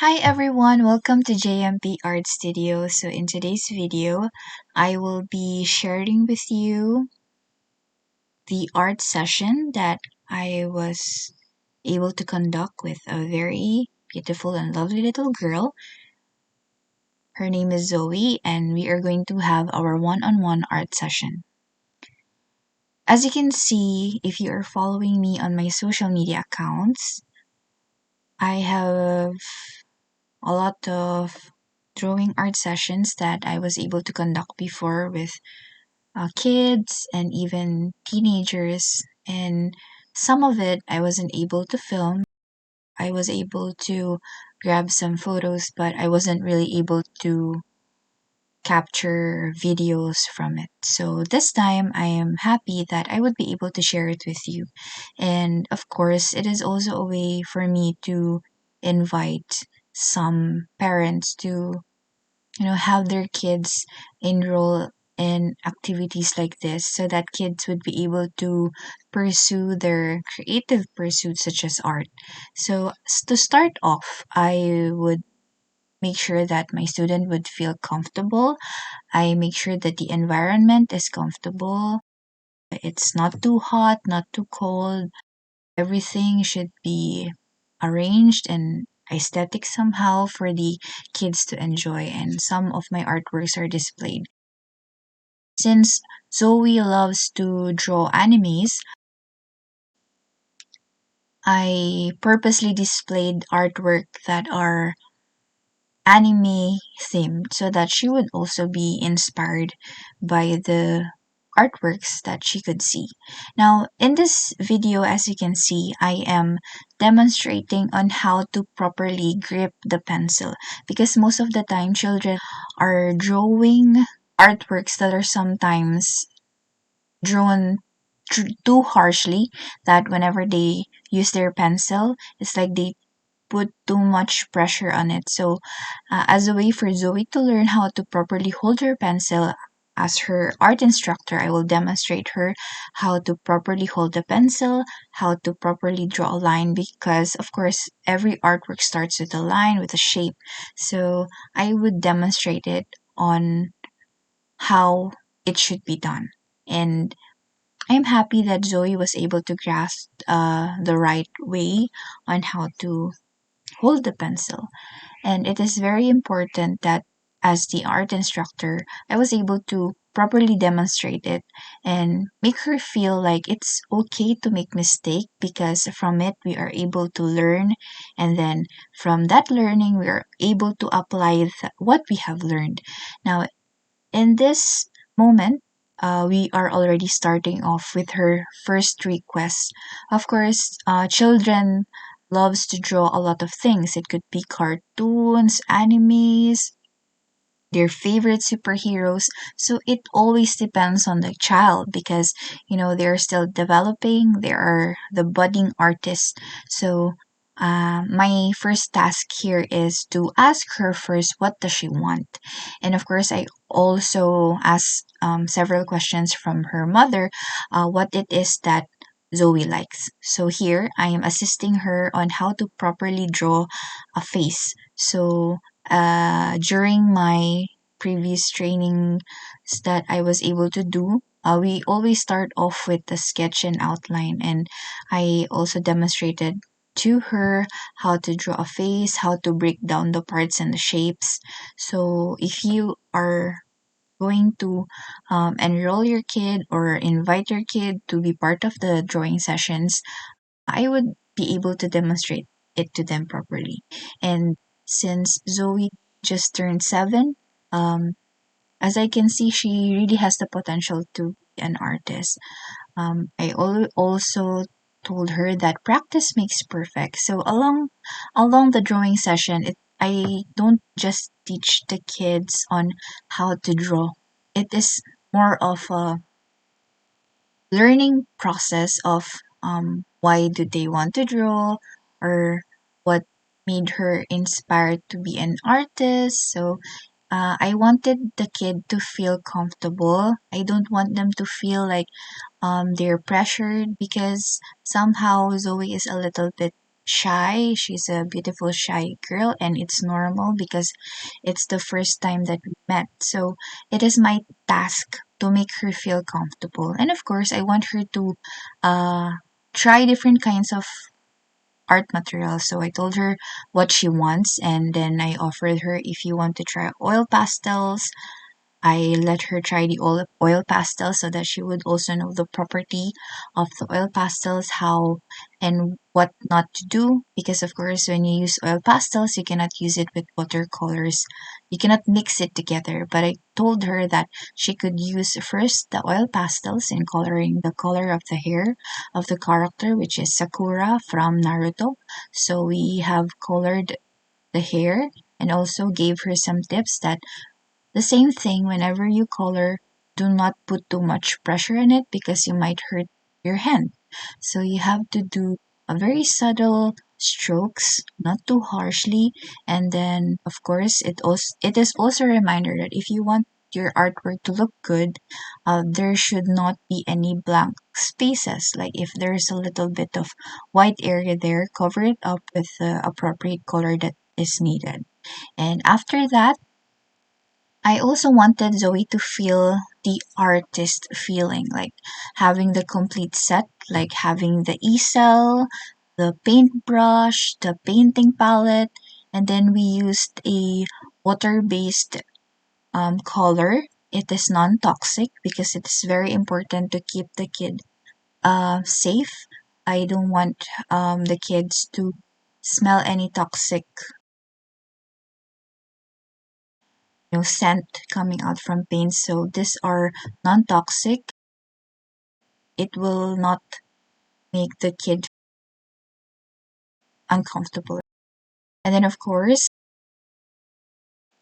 Hi everyone, welcome to JMP Art Studio. So in today's video, I will be sharing with you the art session that I was able to conduct with a very beautiful and lovely little girl. Her name is Zoe, and we are going to have our one-on-one art session. As you can see, if you are following me on my social media accounts, I have a lot of drawing art sessions that I was able to conduct before with kids and even teenagers. And some of it I wasn't able to film. I was able to grab some photos, but I wasn't really able to capture videos from it. So this time I am happy that I would be able to share it with you. And of course, it is also a way for me to invite some parents to have their kids enroll in activities like this so that kids would be able to pursue their creative pursuits such as art. So to start off, I would make sure that my student would feel comfortable. I make sure that the environment is comfortable. It's not too hot, not too cold. Everything should be arranged and aesthetic somehow for the kids to enjoy, and some of my artworks are displayed. Since Zoe loves to draw animes, I purposely displayed artwork that are anime themed so that she would also be inspired by the artworks that she could see. Now, in this video, as you can see, I am demonstrating on how to properly grip the pencil because most of the time children are drawing artworks that are sometimes drawn too harshly, that whenever they use their pencil, it's like they put too much pressure on it. So, as a way for Zoe to learn how to properly hold her pencil, as her art instructor, I will demonstrate her how to properly hold the pencil, how to properly draw a line, because, of course, every artwork starts with a line, with a shape. So, I would demonstrate it on how it should be done. And I'm happy that Zoe was able to grasp the right way on how to hold the pencil. And it is very important that as the art instructor, I was able to properly demonstrate it and make her feel like it's okay to make mistake, because from it we are able to learn, and then from that learning we are able to apply what we have learned. Now, in this moment, we are already starting off with her first request. Of course, children loves to draw a lot of things. It could be cartoons, animes, their favorite superheroes. So it always depends on the child because they're still developing. They are the budding artists. So my first task here is to ask her first what does she want, and of course I also ask several questions from her mother, what it is that Zoe likes. So here I am assisting her on how to properly draw a face. So during my previous trainings that I was able to do, we always start off with the sketch and outline, and I also demonstrated to her how to draw a face, how to break down the parts and the shapes. So if you are going to enroll your kid or invite your kid to be part of the drawing sessions, I would be able to demonstrate it to them properly. And since Zoe just turned 7, as I can see, she really has the potential to be an artist. I also told her that practice makes perfect. So along the drawing session, I don't just teach the kids on how to draw. It is more of a learning process of why do they want to draw, or what made her inspired to be an artist. So I wanted the kid to feel comfortable. I don't want them to feel like they're pressured, because somehow Zoe is a little bit shy. She's a beautiful, shy girl, and it's normal because it's the first time that we met. So it is my task to make her feel comfortable. And of course, I want her to uh, try different kinds of art materials. So I told her what she wants, and then I offered her if you want to try oil pastels, I let her try the oil pastel so that she would also know the property of the oil pastels, how and what not to do. Because, of course, when you use oil pastels, you cannot use it with watercolors. You cannot mix it together. But I told her that she could use first the oil pastels in coloring the color of the hair of the character, which is Sakura from Naruto. So we have colored the hair and also gave her some tips that the same thing whenever you color, do not put too much pressure on it because you might hurt your hand. So you have to do a very subtle strokes, not too harshly, and then of course it is also a reminder that if you want your artwork to look good, there should not be any blank spaces. Like if there's a little bit of white area there, cover it up with the appropriate color that is needed. And after that, I also wanted Zoe to feel the artist feeling, like having the complete set, like having the easel, the paintbrush, the painting palette, and then we used a water-based color. It is non-toxic because it is very important to keep the kid safe. I don't want the kids to smell any toxic scent coming out from paint. So these are non-toxic. It will not make the kid uncomfortable. And then of course,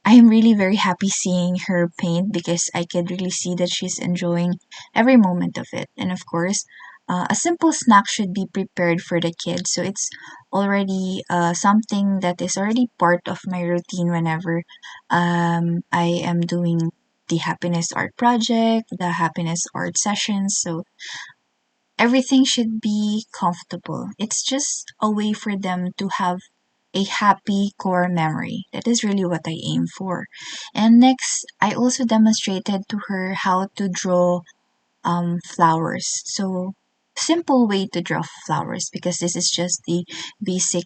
I am really very happy seeing her paint because I could really see that she's enjoying every moment of it. And of course, a simple snack should be prepared for the kids. So it's already something that is already part of my routine whenever I am doing the happiness art project, the happiness art sessions. So everything should be comfortable. It's just a way for them to have a happy core memory. That is really what I aim for. And next, I also demonstrated to her how to draw flowers. So simple way to draw flowers because this is just the basic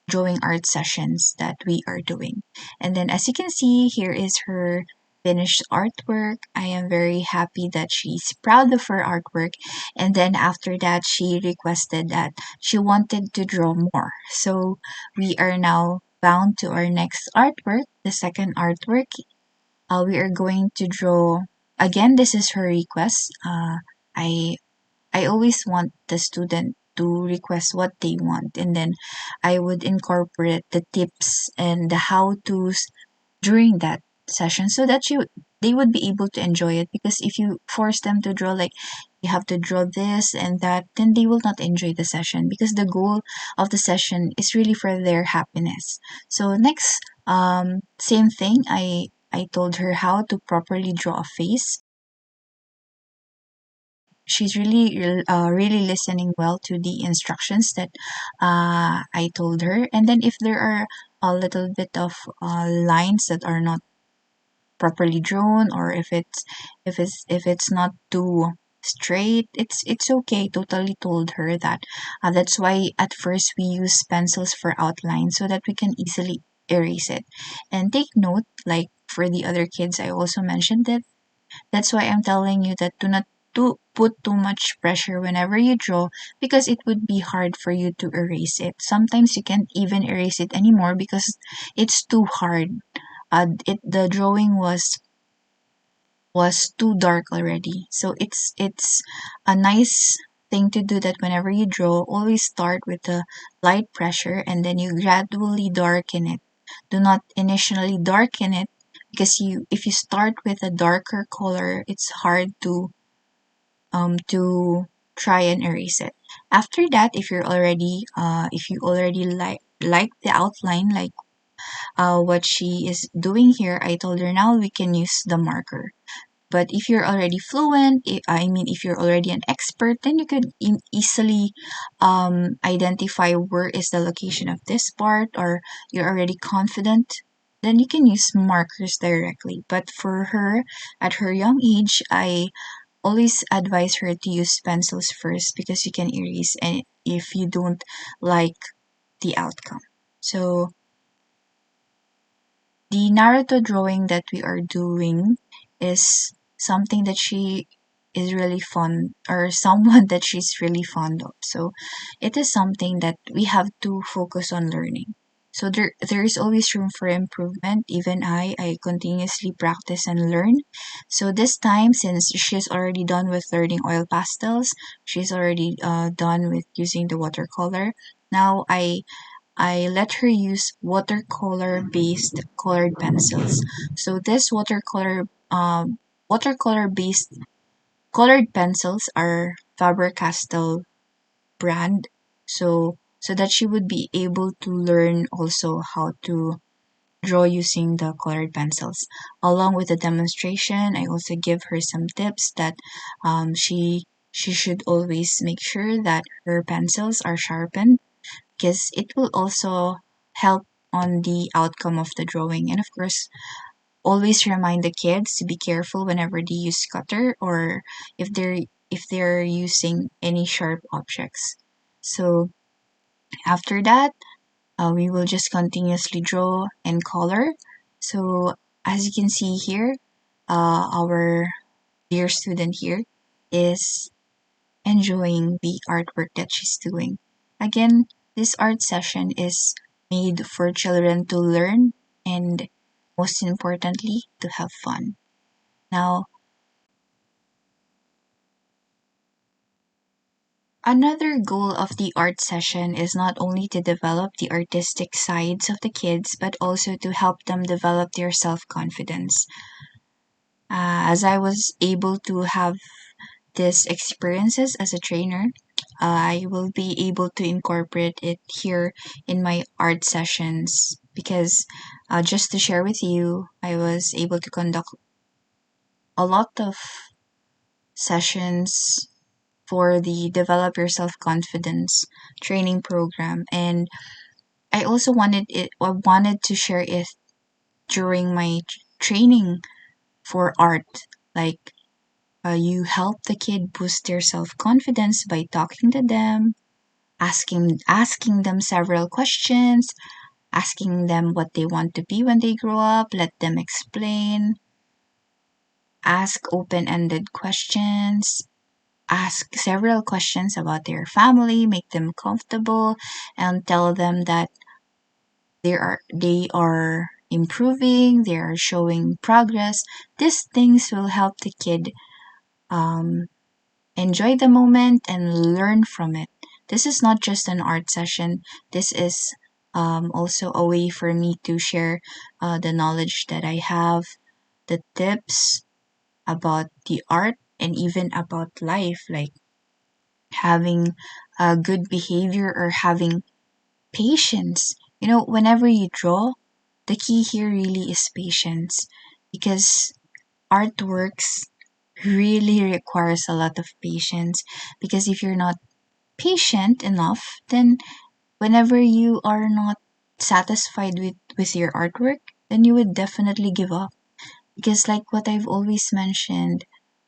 drawing art sessions that we are doing. And then as you can see, here is her finished artwork. I am very happy that she's proud of her artwork. And then after that, she requested that she wanted to draw more. So we are now bound to our next artwork, the second artwork. We are going to draw again. This is her request. I I always want the student to request what they want, and then I would incorporate the tips and the how to's during that session so that they would be able to enjoy it. Because if you force them to draw, like you have to draw this and that, then they will not enjoy the session because the goal of the session is really for their happiness. So next, same thing. I told her how to properly draw a face. She's really listening well to the instructions that I told her. And then if there are a little bit of lines that are not properly drawn, or if it's not too straight, it's okay. Totally told her that. That's why at first we use pencils for outline so that we can easily erase it. And take note, like for the other kids, I also mentioned that that's why I'm telling you that do not to put too much pressure whenever you draw because it would be hard for you to erase it. Sometimes you can't even erase it anymore because it's too hard. The drawing was too dark already. So it's a nice thing to do that whenever you draw, always start with the light pressure and then you gradually darken it. Do not initially darken it because you if you start with a darker color, it's hard to try and erase it. After that, if you already like the outline, like what she is doing here, I told her now we can use the marker. But if you're already fluent, if you're already an expert, then you could easily identify where is the location of this part, or you're already confident, then you can use markers directly. But for her, at her young age, I always advise her to use pencils first because you can erase and if you don't like the outcome. So the Naruto drawing that we are doing is something that she is really fond, or someone that she's really fond of. So it is something that we have to focus on learning. So there is always room for improvement. Even I continuously practice and learn. So this time, since she's already done with learning oil pastels, she's already done with using the watercolor. Now I let her use watercolor based colored pencils. So this watercolor based colored pencils are Faber-Castell brand. So that she would be able to learn also how to draw using the colored pencils. Along with the demonstration, I also give her some tips that she should always make sure that her pencils are sharpened because it will also help on the outcome of the drawing. And of course, always remind the kids to be careful whenever they use cutter or if they're using any sharp objects. So after that, we will just continuously draw and color. So as you can see here, our dear student here is enjoying the artwork that she's doing. Again, this art session is made for children to learn and most importantly, to have fun. Now, another goal of the art session is not only to develop the artistic sides of the kids, but also to help them develop their self confidence. As I was able to have these experiences as a trainer, I will be able to incorporate it here in my art sessions because just to share with you, I was able to conduct a lot of sessions for the Develop Your Self Confidence training program, and I wanted to share it during my training for art, like you help the kid boost their self confidence by talking to them, asking them several questions, asking them what they want to be when they grow up, let them explain, ask open-ended questions, ask several questions about their family, make them comfortable, and tell them that they are improving, they are showing progress. These things will help the kid um, enjoy the moment and learn from it. This is not just an art session. This is also a way for me to share the knowledge that I have, the tips about the art, and even about life, like having a good behavior or having patience. Whenever you draw, the key here really is patience because artworks really requires a lot of patience because if you're not patient enough, then whenever you are not satisfied with your artwork, then you would definitely give up. Because like what I've always mentioned,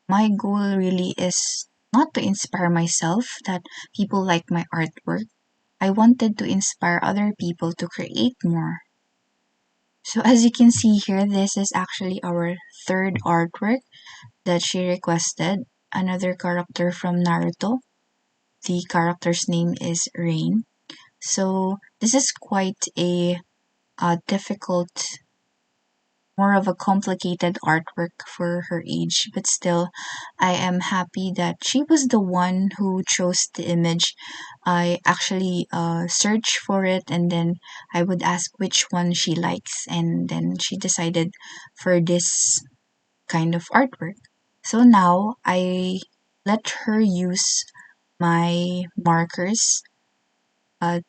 my goal really is not to inspire myself that people like my artwork. I wanted to inspire other people to create more. So as you can see here, this is actually our third artwork that she requested. Another character from Naruto. The character's name is Rain. So this is quite a difficult, more of a complicated artwork for her age, but still, I am happy that she was the one who chose the image. I actually searched for it and then I would ask which one she likes, and then she decided for this kind of artwork. So now I let her use my markers.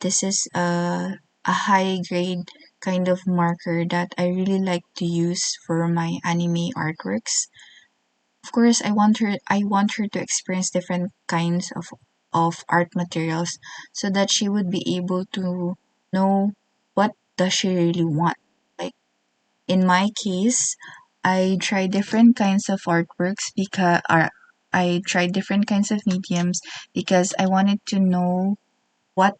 This is a high grade kind of marker that I really like to use for my anime artworks. of course, I want her to experience different kinds of art materials so that she would be able to know what does she really want. Like in my case, I tried different kinds of artworks because I tried different kinds of mediums because I wanted to know what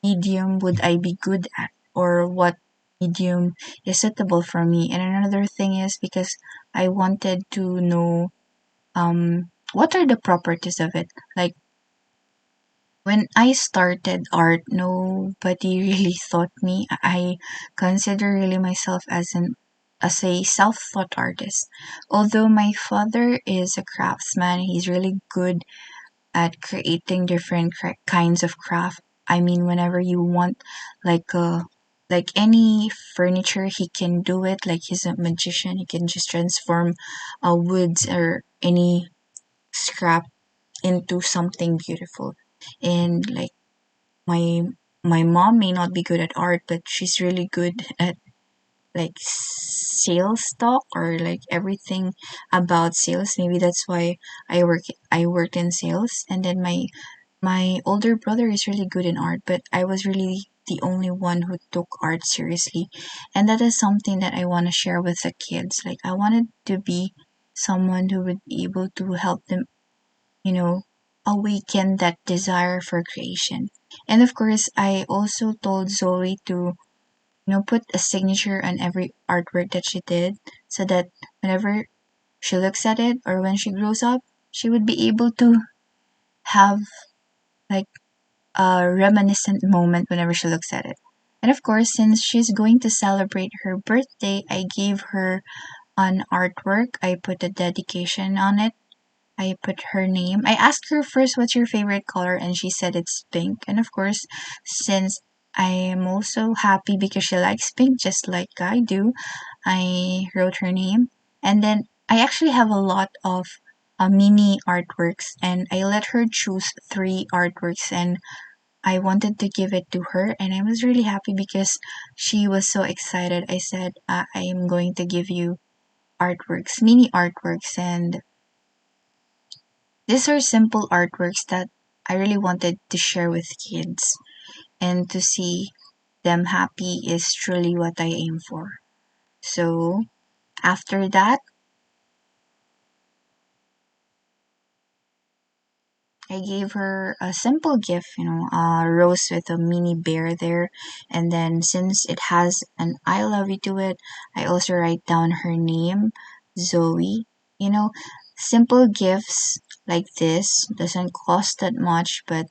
medium would I be good at, or what medium is suitable for me. And another thing is because I wanted to know what are the properties of it. Like when I started art, nobody really thought me. I consider really myself as a self-taught artist. Although my father is a craftsman, he's really good at creating different kinds of craft. I mean, whenever you want like any furniture, he can do it. Like he's a magician. He can just transform woods or any scrap into something beautiful. And like my my mom may not be good at art, but she's really good at like sales talk or like everything about sales. Maybe that's why I worked in sales. And then my older brother is really good in art, but I was really the only one who took art seriously. And that is something that I want to share with the kids. Like I wanted to be someone who would be able to help them, you know, awaken that desire for creation. And of course, I also told Zoe to, put a signature on every artwork that she did so that whenever she looks at it or when she grows up, she would be able to have like a reminiscent moment whenever she looks at it. And of course, since she's going to celebrate her birthday, I gave her an artwork. I put a dedication on it. I put her name. I asked her first, what's your favorite color? And she said it's pink. And of course, since I am also happy because she likes pink just like I do, I wrote her name. And then I actually have a lot of mini artworks, and I let her choose three artworks, and I wanted to give it to her. And I was really happy because she was so excited. I said, I am going to give you artworks, mini artworks, and these are simple artworks that I really wanted to share with kids, and to see them happy is truly what I aim for. So, after that, I gave her a simple gift, a rose with a mini bear there. And then, since it has an I love you to it, I also write down her name, Zoe. You know, simple gifts like this doesn't cost that much, but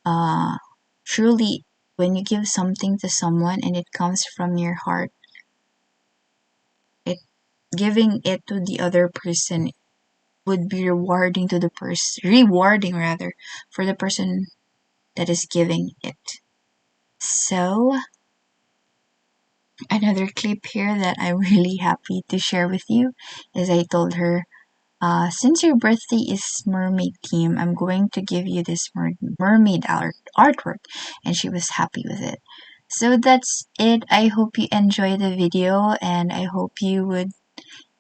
uh, truly, when you give something to someone and it comes from your heart, it giving it to the other person would be rewarding rather for the person that is giving it. So another clip here that I'm really happy to share with you is I told her, since your birthday is mermaid theme, I'm going to give you this mermaid artwork. And she was happy with it. So that's it. I hope you enjoy the video, and I hope you would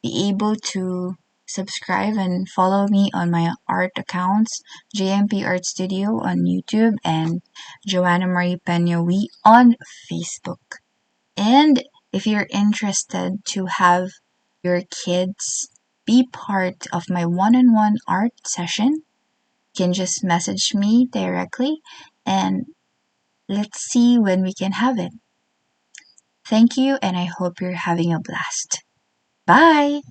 be able to subscribe and follow me on my art accounts, JMP Art Studio on YouTube and Joanna Marie Pena We on Facebook. And if you're interested to have your kids be part of my one-on-one art session, you can just message me directly and let's see when we can have it. Thank you, and I hope you're having a blast. Bye!